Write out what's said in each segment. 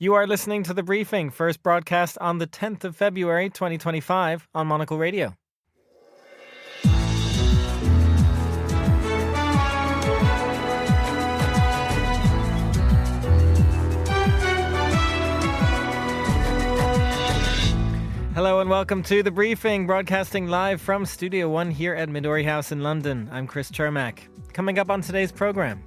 You are listening to The Briefing, first broadcast on the 10th of February 2025 on Monocle Radio. Hello and welcome to The Briefing, broadcasting live from Studio One here at Midori House in London. I'm Chris Chermak. Coming up on today's programme.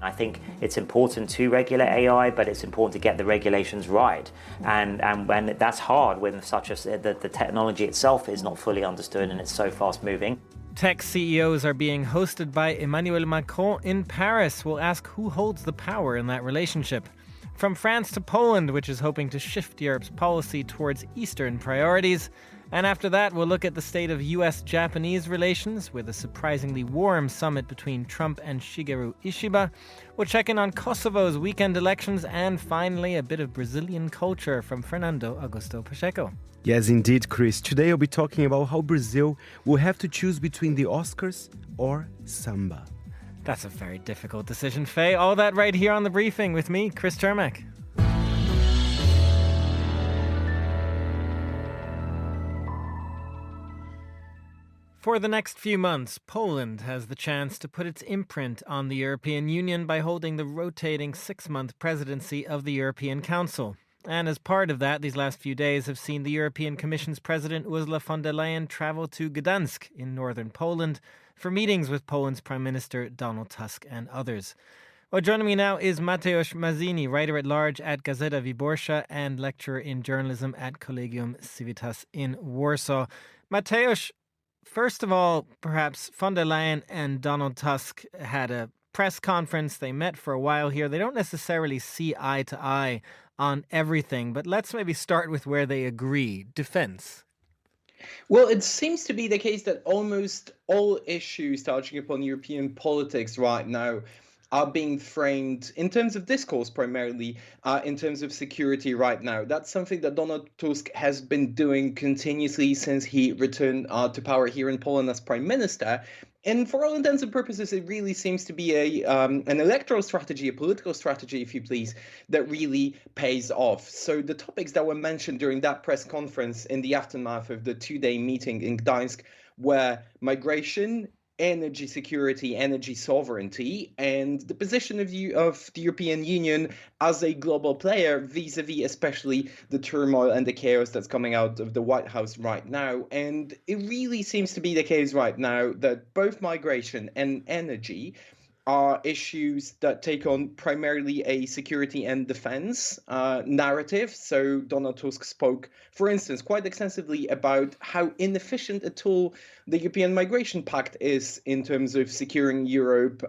I think it's important to regulate AI, but it's important to get the regulations right. And when that's hard when the technology itself is not fully understood and it's so fast moving. Tech CEOs are being hosted by Emmanuel Macron in Paris. We'll ask who holds the power in that relationship. From France to Poland, which is hoping to shift Europe's policy towards Eastern priorities. And after that, we'll look at the state of US-Japanese relations with a surprisingly warm summit between Trump and Shigeru Ishiba. We'll check in on Kosovo's weekend elections and finally a bit of Brazilian culture from Fernando Augusto Pacheco. Yes, indeed, Chris. Today I'll be talking about how Brazil will have to choose between the Oscars or samba. That's a very difficult decision, Faye. All that right here on The Briefing with me, Chris Chermak. For the next few months, Poland has the chance to put its imprint on the European Union by holding the rotating 6-month presidency of the European Council. And as part of that, these last few days have seen the European Commission's President Ursula von der Leyen travel to Gdansk in northern Poland for meetings with Poland's Prime Minister Donald Tusk and others. Well, joining me now is Mateusz Mazzini, writer-at-large at Gazeta Wyborcza and lecturer in journalism at Collegium Civitas in Warsaw. Mateusz, first of all, perhaps von der Leyen and Donald Tusk had a press conference. They met for a while here. They don't necessarily see eye to eye on everything, but let's maybe start with where they agree. Defense. Well, it seems to be the case that almost all issues touching upon European politics right now are being framed in terms of discourse, primarily in terms of security right now. That's something that Donald Tusk has been doing continuously since he returned to power here in Poland as prime minister. And for all intents and purposes, it really seems to be an electoral strategy, a political strategy, if you please, that really pays off. So the topics that were mentioned during that press conference in the aftermath of the two-day meeting in Gdańsk were migration, energy security, energy sovereignty, and the position of the European Union as a global player vis-a-vis especially the turmoil and the chaos that's coming out of the White House right now. And it really seems to be the case right now that both migration and energy are issues that take on primarily a security and defense narrative. So Donald Tusk spoke, for instance, quite extensively about how inefficient a tool the European Migration Pact is in terms of securing Europe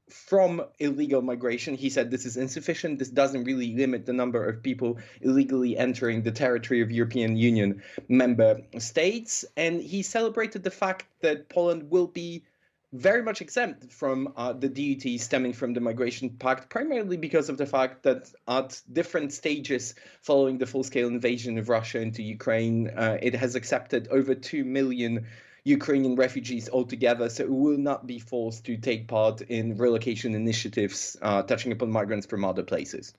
from illegal migration. He said this is insufficient. This doesn't really limit the number of people illegally entering the territory of European Union member states. And he celebrated the fact that Poland will be very much exempt from the duties stemming from the Migration Pact, primarily because of the fact that at different stages following the full-scale invasion of Russia into Ukraine, it has accepted over 2 million Ukrainian refugees altogether, so it will not be forced to take part in relocation initiatives touching upon migrants from other places.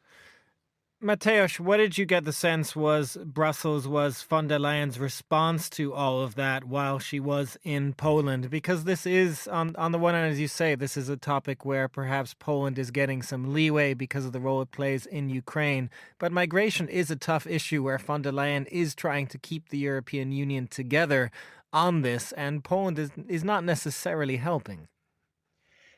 Mateusz, what did you get the sense was Brussels was von der Leyen's response to all of that while she was in Poland? Because this is, on the one hand, as you say, this is a topic where perhaps Poland is getting some leeway because of the role it plays in Ukraine. But migration is a tough issue where von der Leyen is trying to keep the European Union together on this, and Poland is not necessarily helping.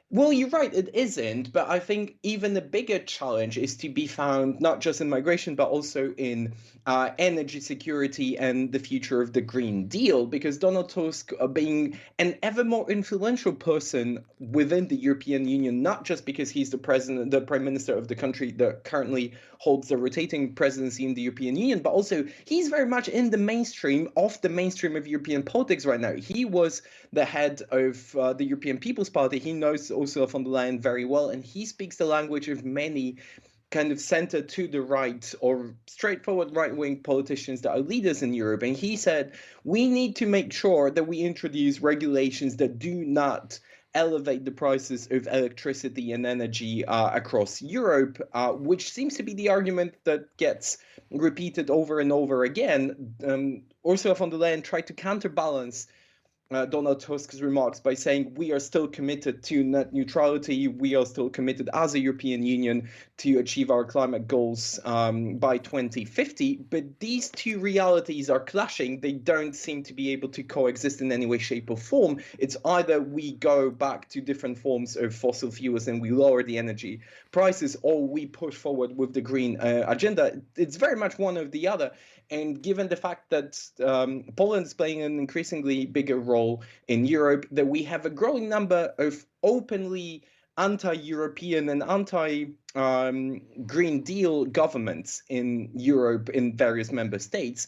Well, you're right, it isn't. But I think even the bigger challenge is to be found not just in migration, but also in energy security and the future of the Green Deal, because Donald Tusk, being an ever more influential person within the European Union, not just because he's the prime minister of the country that currently holds the rotating presidency in the European Union, but also he's very much in the mainstream of European politics right now. He was the head of the European People's Party. He knows Ursula von der Leyen very well, and he speaks the language of many kind of center to the right or straightforward right-wing politicians that are leaders in Europe. And he said, we need to make sure that we introduce regulations that do not elevate the prices of electricity and energy across Europe, which seems to be the argument that gets repeated over and over again. Ursula von der Leyen tried to counterbalance Donald Tusk's remarks by saying we are still committed to net neutrality. We are still committed as a European Union to achieve our climate goals by 2050. But these two realities are clashing. They don't seem to be able to coexist in any way, shape, or form. It's either we go back to different forms of fossil fuels and we lower the energy prices, or we push forward with the green agenda. It's very much one or the other. And given the fact that Poland is playing an increasingly bigger role in Europe, that we have a growing number of openly anti-European and anti-Green Deal governments in Europe in various member states,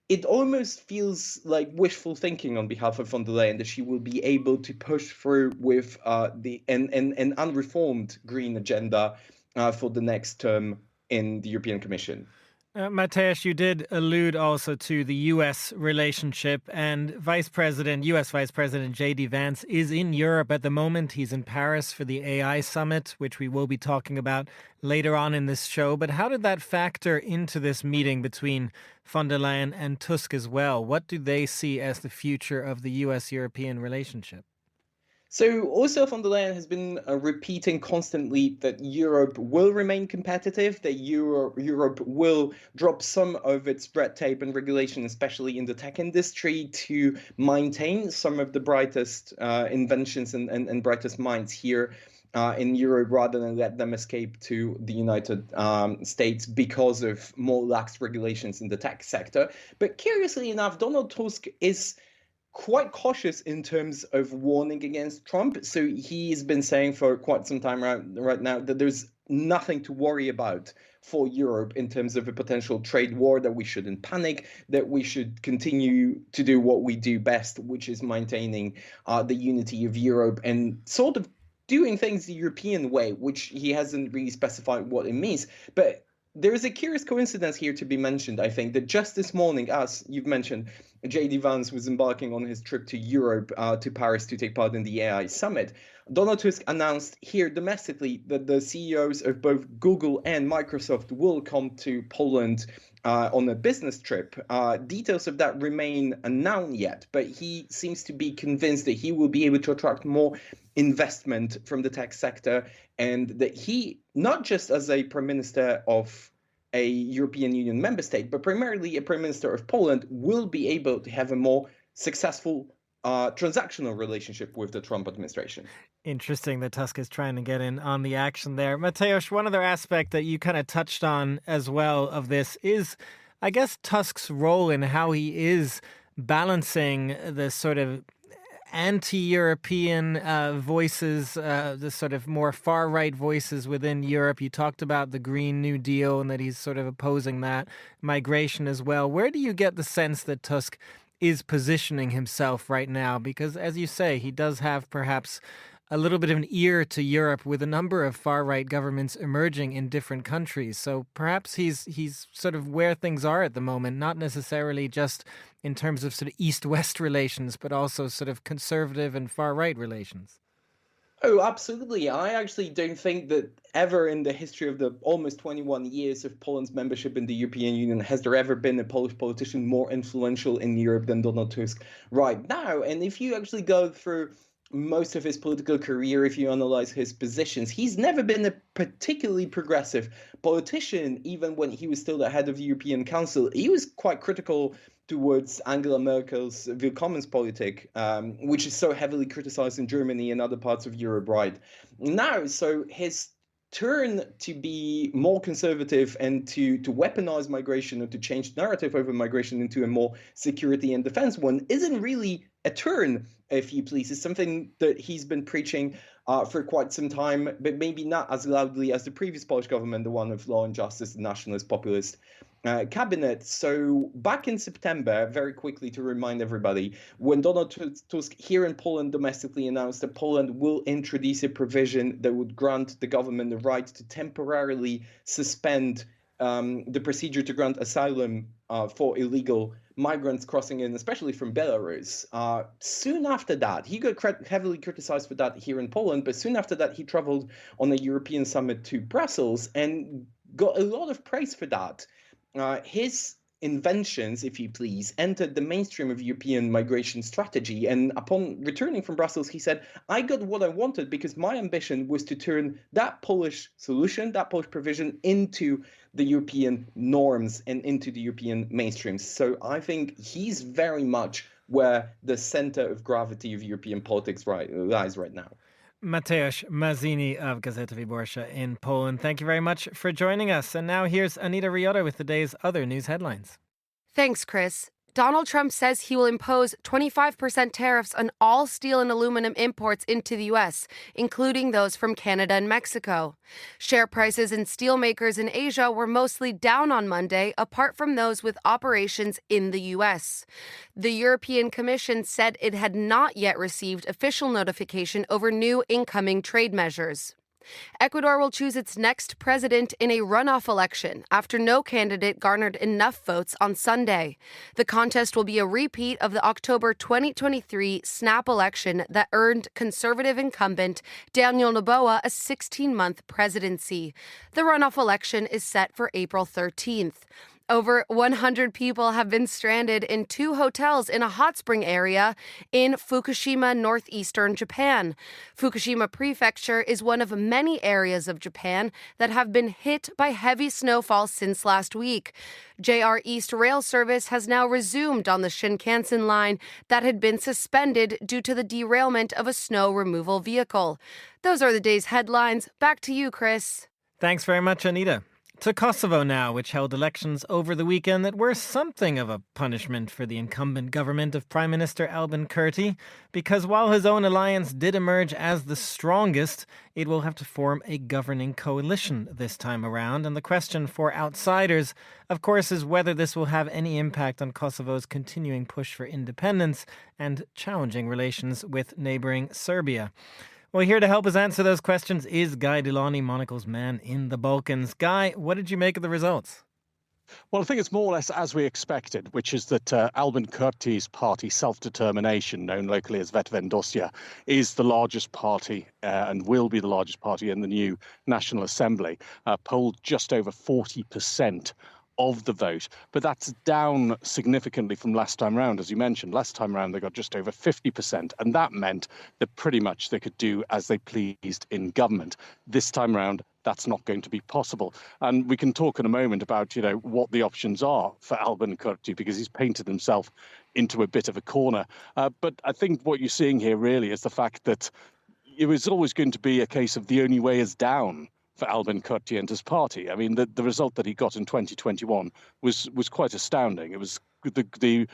it almost feels like wishful thinking on behalf of von der Leyen that she will be able to push through with an unreformed green agenda for the next term in the European Commission. Mateusz, you did allude also to the U.S. relationship, and U.S. Vice President JD Vance is in Europe at the moment. He's in Paris for the AI summit, which we will be talking about later on in this show. But how did that factor into this meeting between von der Leyen and Tusk as well? What do they see as the future of the U.S.-European relationship? So Ursula von der Leyen has been repeating constantly that Europe will remain competitive, that Europe will drop some of its red tape and regulation, especially in the tech industry, to maintain some of the brightest inventions and brightest minds here in Europe, rather than let them escape to the United States because of more lax regulations in the tech sector. But curiously enough, Donald Tusk is quite cautious in terms of warning against Trump. So he's been saying for quite some time right now that there's nothing to worry about for Europe in terms of a potential trade war, that we shouldn't panic, that we should continue to do what we do best, which is maintaining the unity of Europe and sort of doing things the European way, which he hasn't really specified what it means. But there is a curious coincidence here to be mentioned, I think, that just this morning, as you've mentioned, JD Vance was embarking on his trip to Europe, to Paris, to take part in the AI summit. Donald Tusk announced here domestically that the CEOs of both Google and Microsoft will come to Poland on a business trip. Details of that remain unknown yet, but he seems to be convinced that he will be able to attract more investment from the tech sector, and that he, not just as a prime minister of a European Union member state, but primarily a prime minister of Poland, will be able to have a more successful transactional relationship with the Trump administration. Interesting that Tusk is trying to get in on the action there. Mateusz, one other aspect that you kind of touched on as well of this is, I guess, Tusk's role in how he is balancing the sort of anti-European voices, the sort of more far-right voices within Europe. You talked about the Green New Deal and that he's sort of opposing that, migration as well. Where do you get the sense that Tusk is positioning himself right now? Because, as you say, he does have perhaps a little bit of an ear to Europe with a number of far-right governments emerging in different countries. So perhaps he's sort of where things are at the moment, not necessarily just in terms of sort of East-West relations, but also sort of conservative and far-right relations. Oh, absolutely. I actually don't think that ever in the history of the almost 21 years of Poland's membership in the European Union has there ever been a Polish politician more influential in Europe than Donald Tusk right now. And if you actually go through most of his political career, if you analyze his positions, he's never been a particularly progressive politician. Even when he was still the head of the European Council, he was quite critical towards Angela Merkel's Willkommenspolitik, which is so heavily criticized in Germany and other parts of Europe right now. So his turn to be more conservative and to weaponize migration or to change the narrative over migration into a more security and defense one isn't really a turn, if you please. It's something that he's been preaching for quite some time, but maybe not as loudly as the previous Polish government, the one of Law and Justice, the nationalist populist cabinet. So back in September, very quickly to remind everybody, when Donald Tusk here in Poland domestically announced that Poland will introduce a provision that would grant the government the right to temporarily suspend the procedure to grant asylum for illegal migrants crossing in, especially from Belarus. Soon after that, he got heavily criticized for that here in Poland, but soon after that, he traveled on a European summit to Brussels and got a lot of praise for that. His inventions, if you please, entered the mainstream of European migration strategy. And upon returning from Brussels, he said, I got what I wanted because my ambition was to turn that Polish solution, that Polish provision, into the European norms and into the European mainstream. So I think he's very much where the center of gravity of European politics lies right now. Mateusz Mazzini of Gazeta Wyborcza in Poland. Thank you very much for joining us. And now here's Anita Riota with the day's other news headlines. Thanks, Chris. Donald Trump says he will impose 25% tariffs on all steel and aluminum imports into the U.S., including those from Canada and Mexico. Share prices in steelmakers in Asia were mostly down on Monday, apart from those with operations in the U.S. The European Commission said it had not yet received official notification over new incoming trade measures. Ecuador will choose its next president in a runoff election after no candidate garnered enough votes on Sunday. The contest will be a repeat of the October 2023 snap election that earned conservative incumbent Daniel Noboa a 16-month presidency. The runoff election is set for April 13th. Over 100 people have been stranded in 2 hotels in a hot spring area in Fukushima, northeastern Japan. Fukushima Prefecture is one of many areas of Japan that have been hit by heavy snowfall since last week. JR East rail service has now resumed on the Shinkansen line that had been suspended due to the derailment of a snow removal vehicle. Those are the day's headlines. Back to you, Chris. Thanks very much, Anita. To Kosovo now, which held elections over the weekend that were something of a punishment for the incumbent government of Prime Minister Albin Kurti, because while his own alliance did emerge as the strongest, it will have to form a governing coalition this time around. And the question for outsiders, of course, is whether this will have any impact on Kosovo's continuing push for independence and challenging relations with neighboring Serbia. Well, here to help us answer those questions is Guy Delany, Monocle's man in the Balkans. Guy, what did you make of the results? Well, I think it's more or less as we expected, which is that Albin Kurti's party, Self-Determination, known locally as Vetëvendosja, is the largest party and will be the largest party in the new National Assembly, polled just over 40% of the vote, but that's down significantly from last time round. As you mentioned, last time round they got just over 50%, and that meant that pretty much they could do as they pleased in government. This time round, that's not going to be possible. And we can talk in a moment about, what the options are for Albin Kurti, because he's painted himself into a bit of a corner. But I think what you're seeing here really is the fact that it was always going to be a case of the only way is down for Albin Kurti and his party. I mean, the result that he got in 2021 was quite astounding. It was the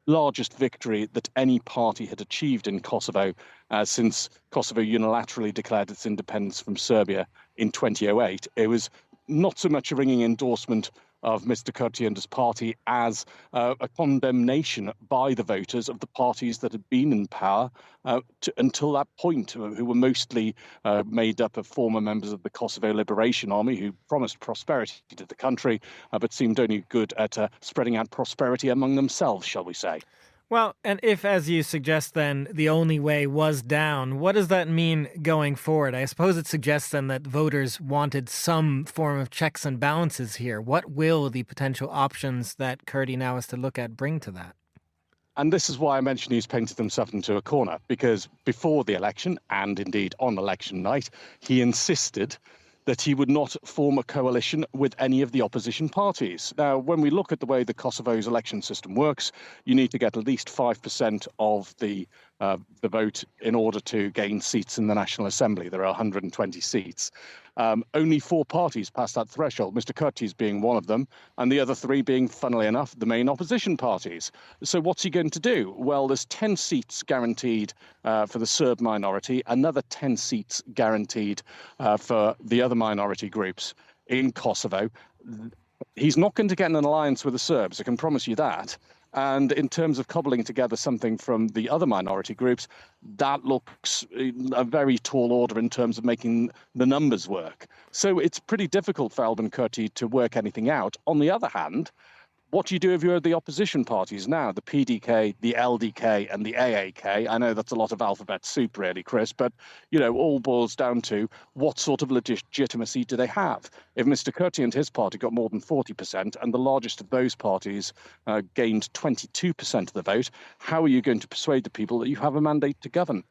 largest victory that any party had achieved in Kosovo since Kosovo unilaterally declared its independence from Serbia in 2008. It was not so much a ringing endorsement of Mr. Kurti and his party as a condemnation by the voters of the parties that had been in power until that point, who were mostly made up of former members of the Kosovo Liberation Army who promised prosperity to the country, but seemed only good at spreading out prosperity among themselves, shall we say. Well, and if, as you suggest, then the only way was down, what does that mean going forward? I suppose it suggests then that voters wanted some form of checks and balances here. What will the potential options that Kurti now has to look at bring to that? And this is why I mentioned he's painted himself into a corner, because before the election, and indeed on election night, he insisted that he would not form a coalition with any of the opposition parties. Now, when we look at the way the Kosovo's election system works, you need to get at least 5% of the vote in order to gain seats in the National Assembly. There are 120 seats. Only 4 parties pass that threshold, Mr. Kurti's being one of them, and the other 3 being, funnily enough, the main opposition parties. So what's he going to do? Well, there's 10 seats guaranteed for the Serb minority, another 10 seats guaranteed for the other minority groups in Kosovo. He's not going to get an alliance with the Serbs, I can promise you that. And in terms of cobbling together something from the other minority groups, that looks a very tall order in terms of making the numbers work. So it's pretty difficult for Albin Kurti to work anything out. On the other hand, what do you do if you're the opposition parties now, the PDK, the LDK, and the AAK? I know that's a lot of alphabet soup, really, Chris, but, all boils down to what sort of legitimacy do they have? If Mr. Kurti and his party got more than 40%, and the largest of those parties gained 22% of the vote, how are you going to persuade the people that you have a mandate to govern?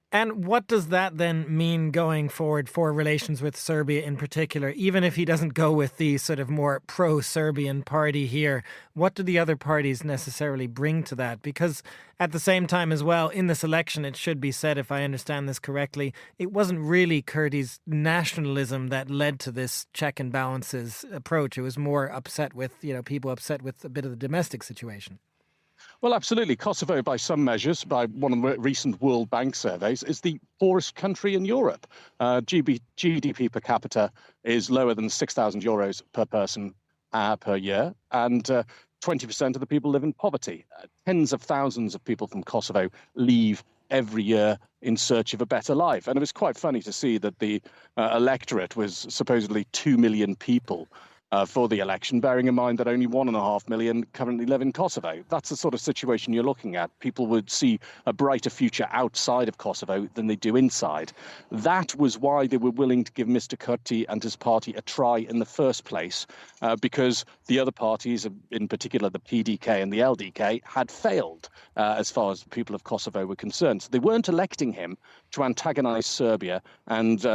And what does that then mean going forward for relations with Serbia in particular? Even if he doesn't go with the sort of more pro-Serbian party here, what do the other parties necessarily bring to that? Because at the same time as well, in this election, it should be said, if I understand this correctly, it wasn't really Kurti's nationalism that led to this check and balances approach. It was more upset with, people upset with a bit of the domestic situation. Well, absolutely. Kosovo, by some measures, by one of the recent World Bank surveys, is the poorest country in Europe. GDP per capita is lower than 6,000 euros per person per year, and 20% of the people live in poverty. Tens of thousands of people from Kosovo leave every year in search of a better life. And it was quite funny to see that the electorate was supposedly 2 million people for the election, bearing in mind that only 1.5 million currently live in Kosovo. That's the sort of situation you're looking at. People would see a brighter future outside of Kosovo than they do inside. That was why they were willing to give Mr. Kurti and his party a try in the first place, because the other parties, in particular the PDK and the LDK, had failed as far as the people of Kosovo were concerned. So they weren't electing him to antagonize Serbia and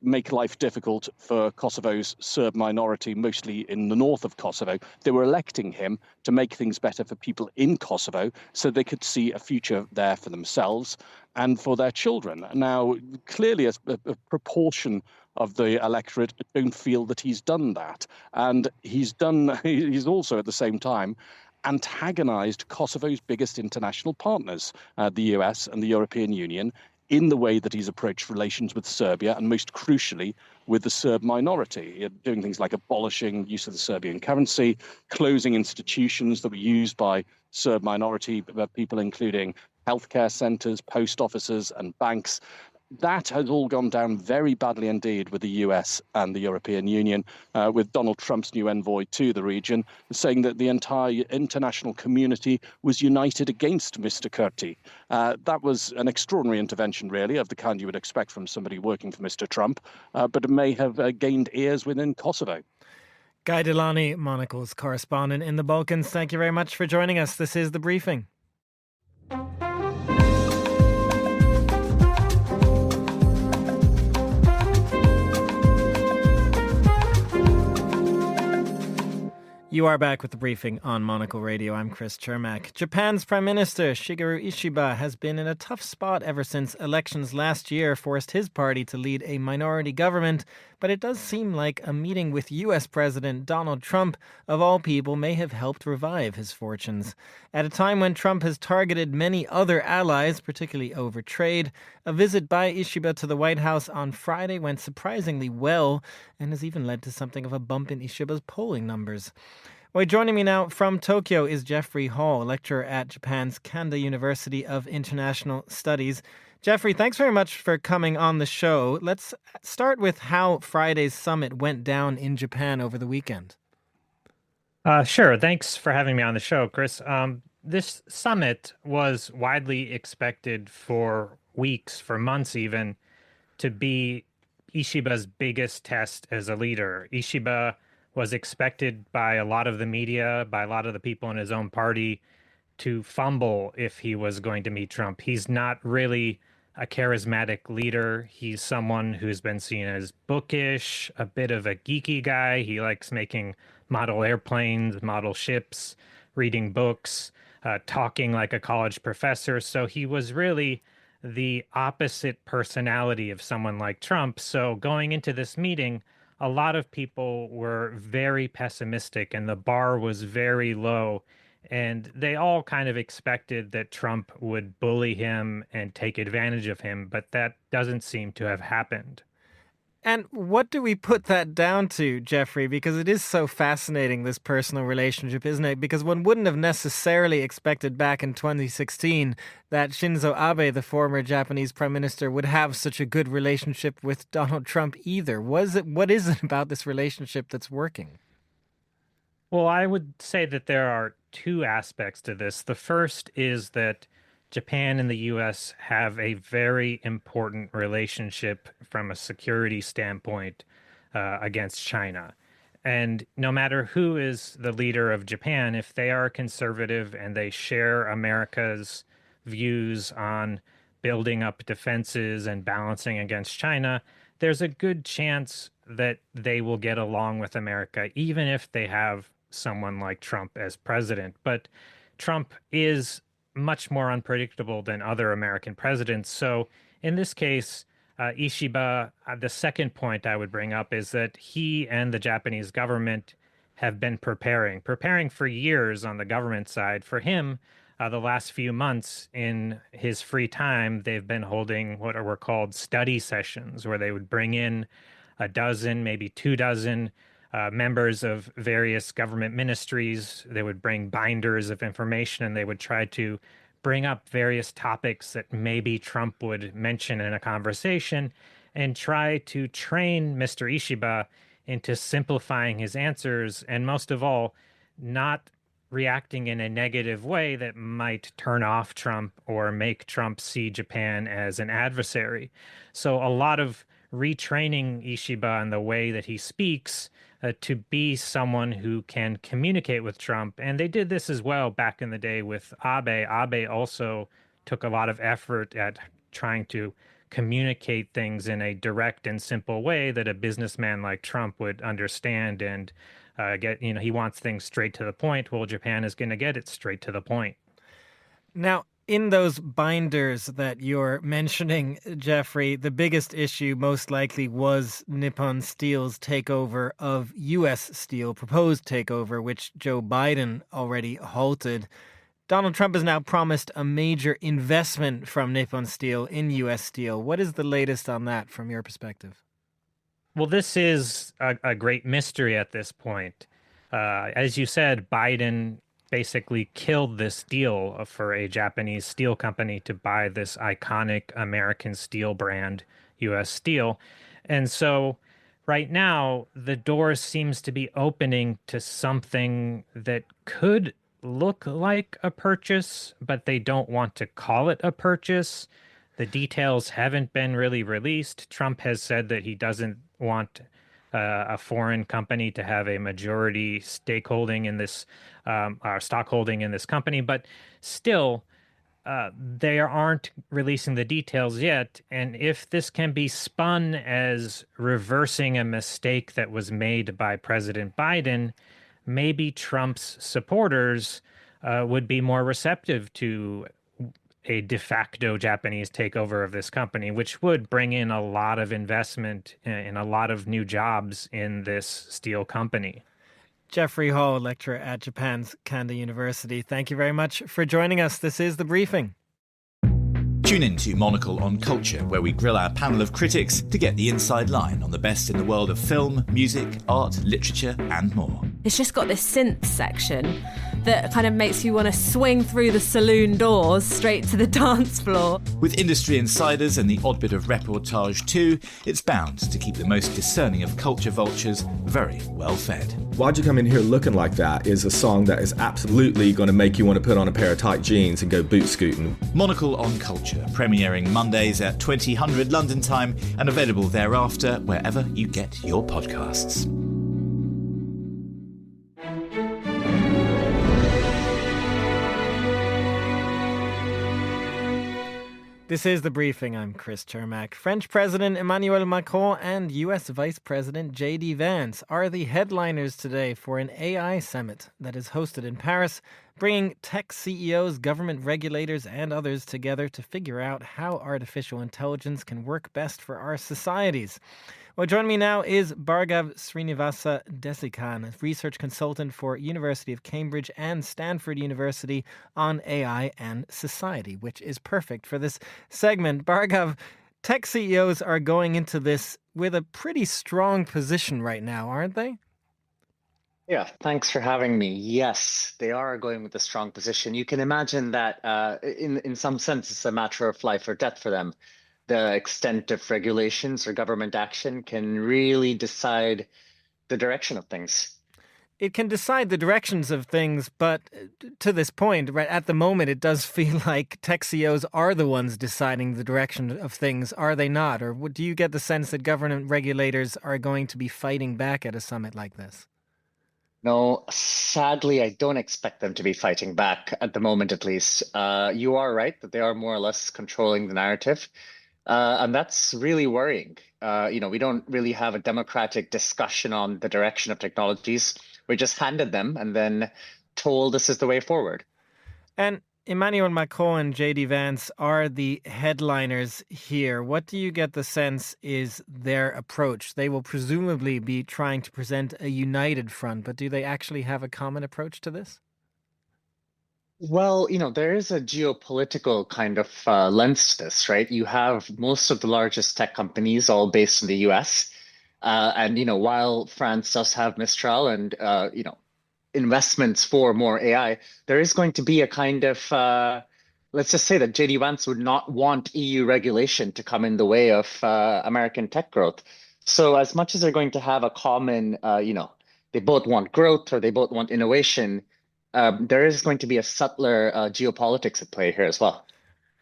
make life difficult for Kosovo's Serb minority, mostly in the north of Kosovo. They were electing him to make things better for people in Kosovo so they could see a future there for themselves and for their children. Now, clearly, a proportion of the electorate don't feel that he's done that. And he's also, at the same time, antagonized Kosovo's biggest international partners, the US and the European Union, in the way that he's approached relations with Serbia, and most crucially, with the Serb minority, doing things like abolishing use of the Serbian currency, closing institutions that were used by Serb minority people, including healthcare centers, post offices, and banks. That has all gone down very badly indeed with the US and the European Union, with Donald Trump's new envoy to the region saying that the entire international community was united against Mr. Kurti. That was an extraordinary intervention, really, of the kind you would expect from somebody working for Mr. Trump, but it may have gained ears within Kosovo. Guy Delany, Monocle's correspondent in the Balkans, thank you very much for joining us. This is The Briefing. You are back with The Briefing on Monocle Radio. I'm Chris Chermak. Japan's Prime Minister Shigeru Ishiba has been in a tough spot ever since elections last year forced his party to lead a minority government, but it does seem like a meeting with U.S. President Donald Trump, of all people, may have helped revive his fortunes. At a time when Trump has targeted many other allies, particularly over trade, a visit by Ishiba to the White House on Friday went surprisingly well and has even led to something of a bump in Ishiba's polling numbers. Well, joining me now from Tokyo is Jeffrey Hall, lecturer at Japan's Kanda University of International Studies. Jeffrey, thanks very much for coming on the show. Let's start with how Friday's summit went down in Japan over the weekend. Sure. Thanks for having me on the show, Chris. This summit was widely expected for weeks, for months even, to be Ishiba's biggest test as a leader. Ishiba was expected by a lot of the media, by a lot of the people in his own party, to fumble if he was going to meet Trump. He's not really a charismatic leader. He's someone who's been seen as bookish, a bit of a geeky guy. He likes making model airplanes, model ships, reading books, talking like a college professor. So he was really the opposite personality of someone like Trump. So going into this meeting, a lot of people were very pessimistic and the bar was very low. And they all kind of expected that Trump would bully him and take advantage of him, but that doesn't seem to have happened. And what do we put that down to, Jeffrey? Because it is so fascinating, this personal relationship, isn't it? Because one wouldn't have necessarily expected back in 2016 that Shinzo Abe, the former Japanese prime minister, would have such a good relationship with Donald Trump either. What is it about this relationship that's working? Well, I would say that there are two aspects to this. The first is that Japan and the US have a very important relationship from a security standpoint against China. And no matter who is the leader of Japan, if they are conservative and they share America's views on building up defenses and balancing against China, there's a good chance that they will get along with America, even if they have someone like Trump as president. But Trump is much more unpredictable than other American presidents. So in this case, Ishiba, the second point I would bring up is that he and the Japanese government have been preparing for years on the government side. For him, the last few months in his free time, they've been holding what were called study sessions, where they would bring in a dozen, maybe 24 members of various government ministries. They would bring binders of information, and they would try to bring up various topics that maybe Trump would mention in a conversation and try to train Mr. Ishiba into simplifying his answers, and most of all, not reacting in a negative way that might turn off Trump or make Trump see Japan as an adversary. So a lot of retraining Ishiba in the way that he speaks to be someone who can communicate with Trump. And they did this as well back in the day with Abe. Abe also took a lot of effort at trying to communicate things in a direct and simple way that a businessman like Trump would understand and get. He wants things straight to the point. Well, Japan is going to get it straight to the point. Now, in those binders that you're mentioning, Jeffrey, the biggest issue most likely was Nippon Steel's takeover of U.S. Steel, proposed takeover, which Joe Biden already halted. Donald Trump has now promised a major investment from Nippon Steel in U.S. Steel. What is the latest on that from your perspective? Well, this is a great mystery at this point. As you said, Biden basically killed this deal for a Japanese steel company to buy this iconic American steel brand, U.S. Steel. And so right now, the door seems to be opening to something that could look like a purchase, but they don't want to call it a purchase. The details haven't been really released. Trump has said that he doesn't want a foreign company to have a majority stakeholding in this, stockholding in this company, but still, they aren't releasing the details yet. And if this can be spun as reversing a mistake that was made by President Biden, maybe Trump's supporters would be more receptive to a de facto Japanese takeover of this company, which would bring in a lot of investment and a lot of new jobs in this steel company. Jeffrey Hall, lecturer at Japan's Kanda University. Thank you very much for joining us. This is The Briefing. Tune in to Monocle on Culture, where we grill our panel of critics to get the inside line on the best in the world of film, music, art, literature, and more. It's just got this synth section that kind of makes you want to swing through the saloon doors straight to the dance floor. With industry insiders and the odd bit of reportage too, it's bound to keep the most discerning of culture vultures very well fed. Why'd You Come In Here Looking Like That is a song that is absolutely going to make you want to put on a pair of tight jeans and go boot scooting. Monocle on Culture, premiering Mondays at 2000 London time and available thereafter wherever you get your podcasts. This is The Briefing. I'm Chris Chermak. French President Emmanuel Macron and US Vice President JD Vance are the headliners today for an AI summit that is hosted in Paris, bringing tech CEOs, government regulators, and others together to figure out how artificial intelligence can work best for our societies. Well, joining me now is Bhargav Srinivasa Desikan, a research consultant for University of Cambridge and Stanford University on AI and society, which is perfect for this segment. Bhargav, tech CEOs are going into this with a pretty strong position right now, aren't they? Yeah, thanks for having me. Yes, they are going with a strong position. You can imagine that in some sense, it's a matter of life or death for them. The extent of regulations or government action can really decide the direction of things. It can decide the directions of things, but to this point, right at the moment, it does feel like tech CEOs are the ones deciding the direction of things, are they not? Or do you get the sense that government regulators are going to be fighting back at a summit like this? No, sadly, I don't expect them to be fighting back at the moment, at least. You are right that they are more or less controlling the narrative. And that's really worrying. We don't really have a democratic discussion on the direction of technologies. We're just handed them and then told this is the way forward. And Emmanuel Macron and JD Vance are the headliners here. What do you get the sense is their approach? They will presumably be trying to present a united front, but do they actually have a common approach to this? Well, there is a geopolitical kind of lens to this, right? You have most of the largest tech companies all based in the US. And while France does have Mistral and, investments for more AI, there is going to be a kind of, let's just say that JD Vance would not want EU regulation to come in the way of American tech growth. So as much as they're going to have a common, they both want growth or they both want innovation, there is going to be a subtler geopolitics at play here as well.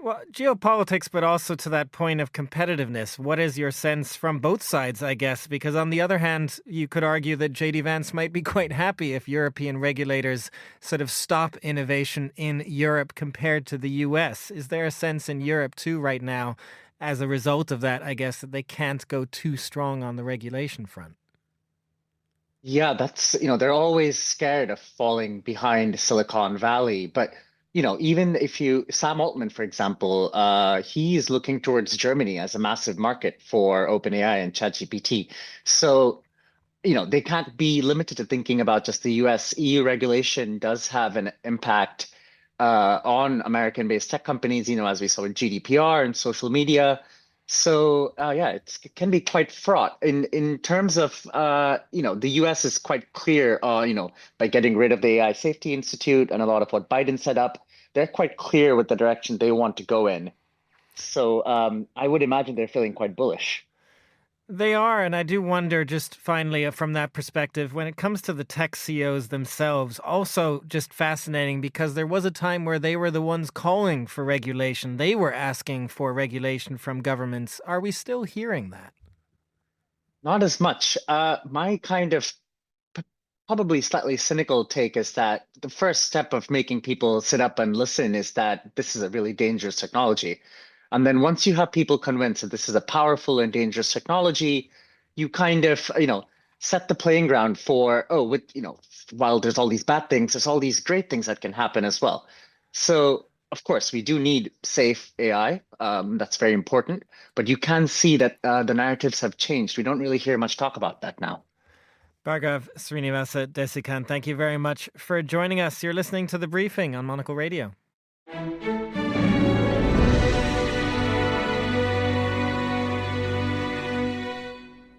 Well, geopolitics, but also to that point of competitiveness. What is your sense from both sides, I guess? Because on the other hand, you could argue that JD Vance might be quite happy if European regulators sort of stop innovation in Europe compared to the US. Is there a sense in Europe too right now, as a result of that, I guess, that they can't go too strong on the regulation front? Yeah, they're always scared of falling behind Silicon Valley. But, even if Sam Altman, for example, he's looking towards Germany as a massive market for OpenAI and ChatGPT. So, they can't be limited to thinking about just the US. EU regulation does have an impact on American-based tech companies, as we saw with GDPR and social media. So it can be quite fraught in terms of the U.S. is quite clear by getting rid of the AI Safety Institute and a lot of what Biden set up. They're quite clear with the direction they want to go in. So I would imagine they're feeling quite bullish. They are, and I do wonder, just finally, from that perspective, when it comes to the tech CEOs themselves, also just fascinating because there was a time where they were the ones calling for regulation. They were asking for regulation from governments. Are we still hearing that? Not as much. My kind of probably slightly cynical take is that the first step of making people sit up and listen is that this is a really dangerous technology. And then once you have people convinced that this is a powerful and dangerous technology, you kind of, set the playing ground for, while there's all these bad things, there's all these great things that can happen as well. So, of course, we do need safe AI. That's very important. But you can see that the narratives have changed. We don't really hear much talk about that now. Bhargav Srinivasa Desikan, thank you very much for joining us. You're listening to The Briefing on Monocle Radio.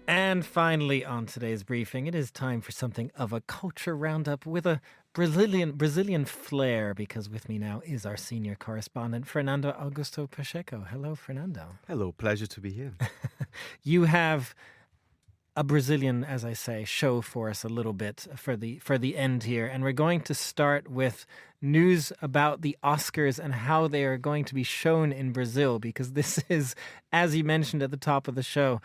And finally, on today's briefing, it is time for something of a culture roundup with a Brazilian flair, because with me now is our senior correspondent, Fernando Augusto Pacheco. Hello, Fernando. Hello, pleasure to be here. You have a Brazilian, as I say, show for us a little bit for the end here. And we're going to start with news about the Oscars and how they are going to be shown in Brazil, because this is, as you mentioned at the top of the show,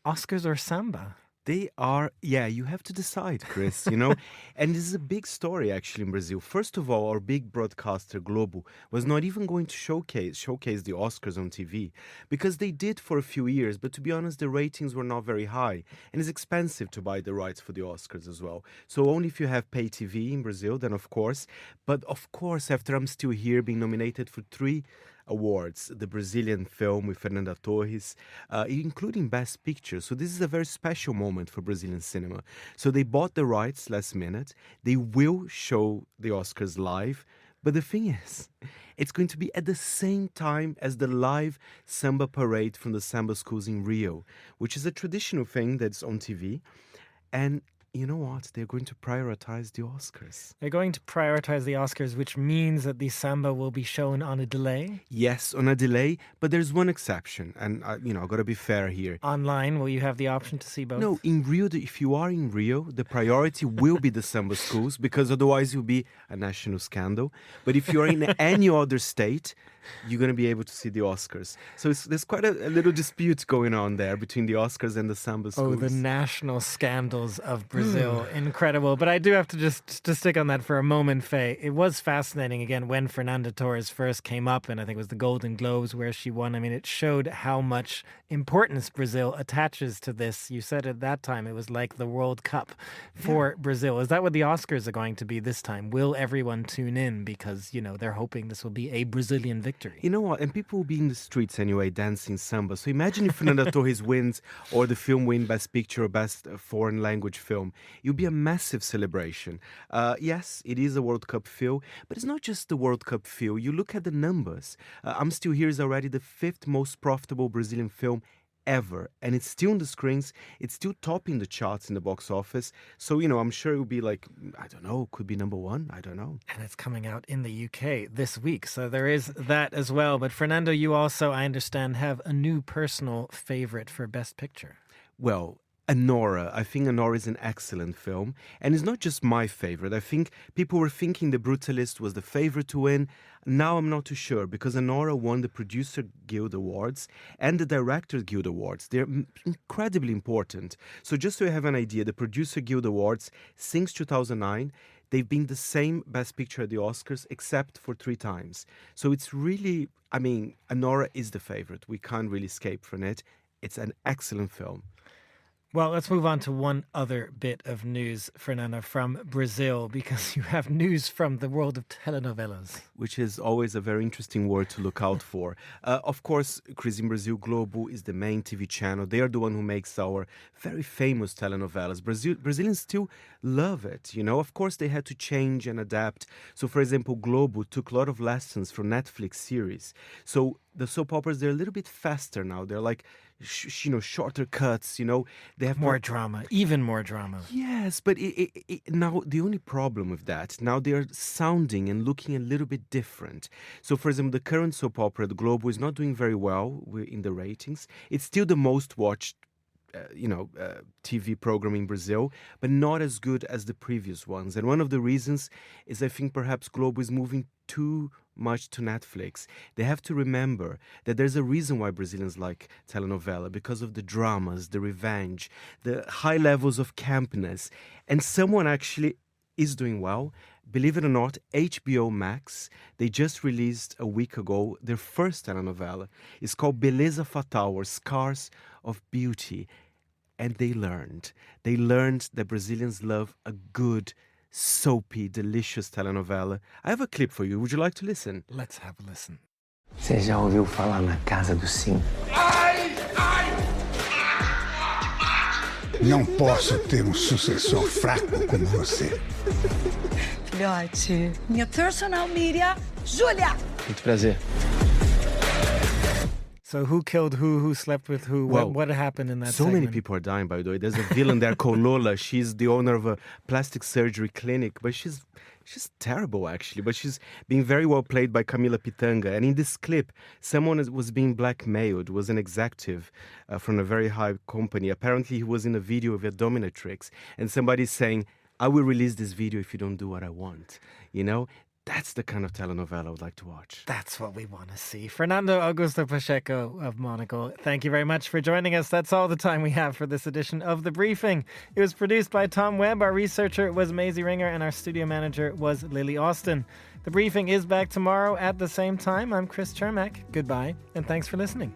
Oscars or samba? They are, you have to decide, Chris, And this is a big story, actually, in Brazil. First of all, our big broadcaster, Globo, was not even going to showcase the Oscars on TV, because they did for a few years, but to be honest, the ratings were not very high, and it's expensive to buy the rights for the Oscars as well. So only if you have pay TV in Brazil, then of course. But of course, after I'm Still Here being nominated for 3 awards, the Brazilian film with Fernanda Torres, including Best Picture. So this is a very special moment for Brazilian cinema. So they bought the rights last minute. They will show the Oscars live, But the thing is, it's going to be at the same time as the live samba parade from the samba schools in Rio, which is a traditional thing that's on TV. And you know what? They're going to prioritize the Oscars. They're going to prioritize the Oscars, which means that the samba will be shown on a delay. Yes, on a delay, but there's one exception. And, I've got to be fair here. Online, will you have the option to see both? No, in Rio, if you are in Rio, the priority will be the samba schools, because otherwise it will be a national scandal. But if you're in any other state, you're going to be able to see the Oscars. So there's quite a little dispute going on there between the Oscars and the samba schools. Oh, the national scandals of Brazil. Incredible. But I do have to just to stick on that for a moment, Faye. It was fascinating, again, when Fernanda Torres first came up, and I think it was the Golden Globes where she won. I mean, it showed how much importance Brazil attaches to this. You said at that time it was like the World Cup for Brazil. Is that what the Oscars are going to be this time? Will everyone tune in because, they're hoping this will be a Brazilian victory? You know what? And people will be in the streets anyway, dancing samba. So imagine if Fernanda Torres wins, or the film win Best Picture or Best Foreign Language Film. It will be a massive celebration. Yes, it is a World Cup feel, but it's not just the World Cup feel. You look at the numbers. I'm Still Here is already the 5th most profitable Brazilian film ever, and it's still on the screens. It's still topping the charts in the box office. So I'm sure it will be like, I don't know, could be number one. I don't know. And it's coming out in the UK this week, so there is that as well. But Fernando, you also, I understand, have a new personal favorite for Best Picture. Well, Anora. I think Anora is an excellent film, and it's not just my favorite. I think people were thinking The Brutalist was the favorite to win. Now I'm not too sure, because Anora won the Producer Guild Awards and the Director Guild Awards. They're incredibly important. So just so you have an idea, the Producer Guild Awards, since 2009, they've been the same Best Picture at the Oscars, except for 3 times. So it's really, Anora is the favorite. We can't really escape from it. It's an excellent film. Well, let's move on to one other bit of news, Fernanda, from Brazil, because you have news from the world of telenovelas. Which is always a very interesting word to look out for. Of course, Cris in Brasil Globo is the main TV channel. They are the one who makes our very famous telenovelas. Brazilians still love it, Of course, they had to change and adapt. So, for example, Globo took a lot of lessons from Netflix series. So the soap operas, they're a little bit faster now. They're like, shorter cuts, They have more drama, even more drama. Yes, but now the only problem with that, now they're sounding and looking a little bit different. So, for example, the current soap opera, The Globo, is not doing very well in the ratings. It's still the most watched TV program in Brazil, but not as good as the previous ones. And one of the reasons is, I think, perhaps Globo is moving too much to Netflix. They have to remember that there's a reason why Brazilians like telenovela, because of the dramas, the revenge, the high levels of campiness. And someone actually is doing well. Believe it or not, HBO Max, they just released a week ago their first telenovela. It's called Beleza Fatal, or Scars of Beauty. And they learned that Brazilians love a good, soapy, delicious telenovela. I have a clip for you. Would you like to listen? Let's have a listen. Você já ouviu falar na Casa dos 5? Não posso ter sucessor fraco como você. Filhote, minha personal media, Júlia. Muito prazer. So who killed who slept with who? Well, what happened in that So segment? many people are dying, by the way. There's a villain there called Lola. She's the owner of a plastic surgery clinic, but she's terrible, actually. But she's being very well played by Camila Pitanga. And in this clip, someone was being blackmailed, was an executive from a very high company. Apparently, he was in a video with a dominatrix, and somebody's saying, I will release this video if you don't do what I want. That's the kind of telenovela I would like to watch. That's what we want to see. Fernando Augusto Pacheco of Monocle, thank you very much for joining us. That's all the time we have for this edition of The Briefing. It was produced by Tom Webb. Our researcher was Maisie Ringer, and our studio manager was Lily Austin. The Briefing is back tomorrow at the same time. I'm Chris Chermak. Goodbye, and thanks for listening.